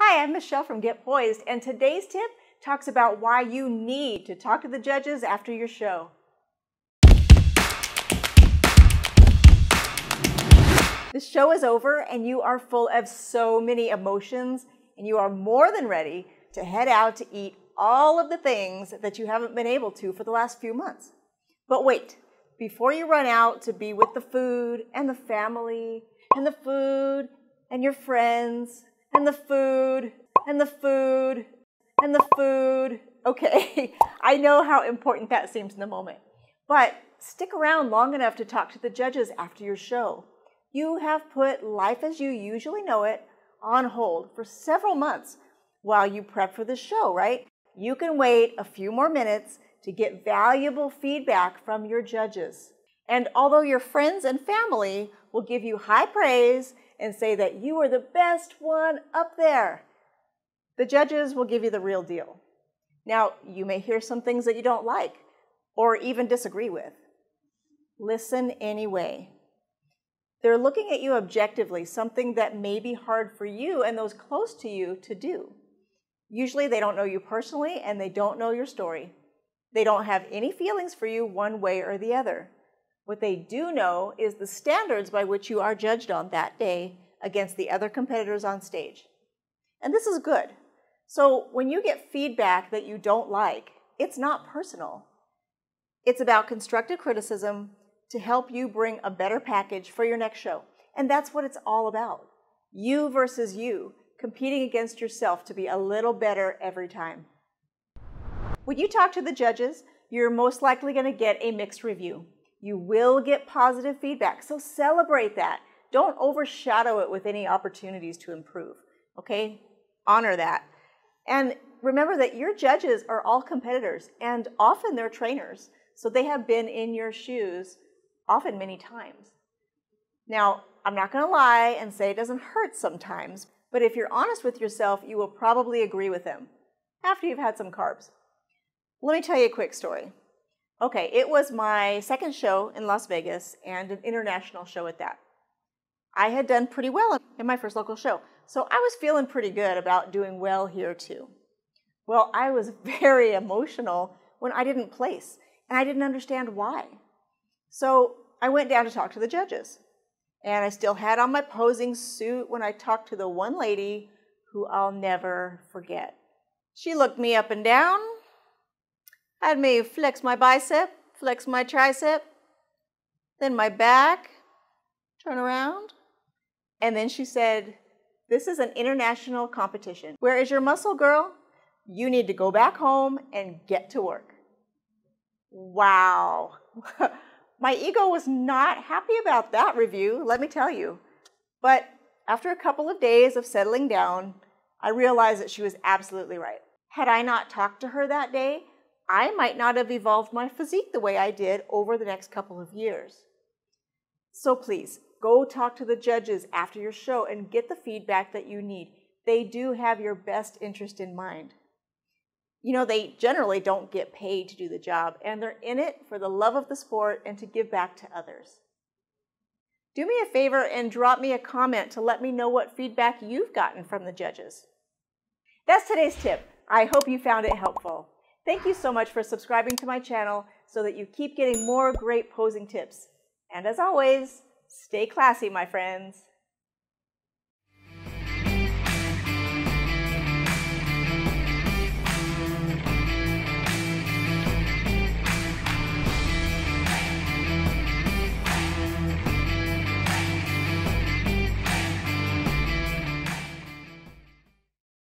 Hi, I'm Michelle from Get Poised, and today's tip talks about why you need to talk to the judges after your show. The show is over and you are full of so many emotions, and you are more than ready to head out to eat all of the things that you haven't been able to for the last few months. But wait, before you run out to be with the food and the family and the food and your friends and the food and the food and the food. Okay, I know how important that seems in the moment, but stick around long enough to talk to the judges after your show. You have put life as you usually know it on hold for several months while you prep for the show, right? You can wait a few more minutes to get valuable feedback from your judges. And although your friends and family will give you high praise and say that you are the best one up there, the judges will give you the real deal. Now, you may hear some things that you don't like or even disagree with. Listen anyway. They're looking at you objectively, something that may be hard for you and those close to you to do. Usually they don't know you personally and they don't know your story. They don't have any feelings for you one way or the other. What they do know is the standards by which you are judged on that day against the other competitors on stage. And this is good. So when you get feedback that you don't like, it's not personal. It's about constructive criticism to help you bring a better package for your next show. And that's what it's all about. You versus you, competing against yourself to be a little better every time. When you talk to the judges, you're most likely going to get a mixed review. You will get positive feedback, so celebrate that. Don't overshadow it with any opportunities to improve, okay? Honor that. And remember that your judges are all competitors, and often they're trainers, so they have been in your shoes often many times. Now, I'm not going to lie and say it doesn't hurt sometimes, but if you're honest with yourself, you will probably agree with them after you've had some carbs. Let me tell you a quick story. Okay, it was my second show in Las Vegas and an international show at that. I had done pretty well in my first local show, so I was feeling pretty good about doing well here too. Well, I was very emotional when I didn't place, and I didn't understand why. So I went down to talk to the judges, and I still had on my posing suit when I talked to the one lady who I'll never forget. She looked me up and down, had me flex my bicep, flex my tricep, then my back, turn around, and then she said, "This is an international competition. Where is your muscle, girl? You need to go back home and get to work." Wow. My ego was not happy about that review, let me tell you. But after a couple of days of settling down, I realized that she was absolutely right. Had I not talked to her that day, I might not have evolved my physique the way I did over the next couple of years. So please, go talk to the judges after your show and get the feedback that you need. They do have your best interest in mind. You know, they generally don't get paid to do the job, and they're in it for the love of the sport and to give back to others. Do me a favor and drop me a comment to let me know what feedback you've gotten from the judges. That's today's tip. I hope you found it helpful. Thank you so much for subscribing to my channel so that you keep getting more great posing tips. And as always, stay classy, my friends.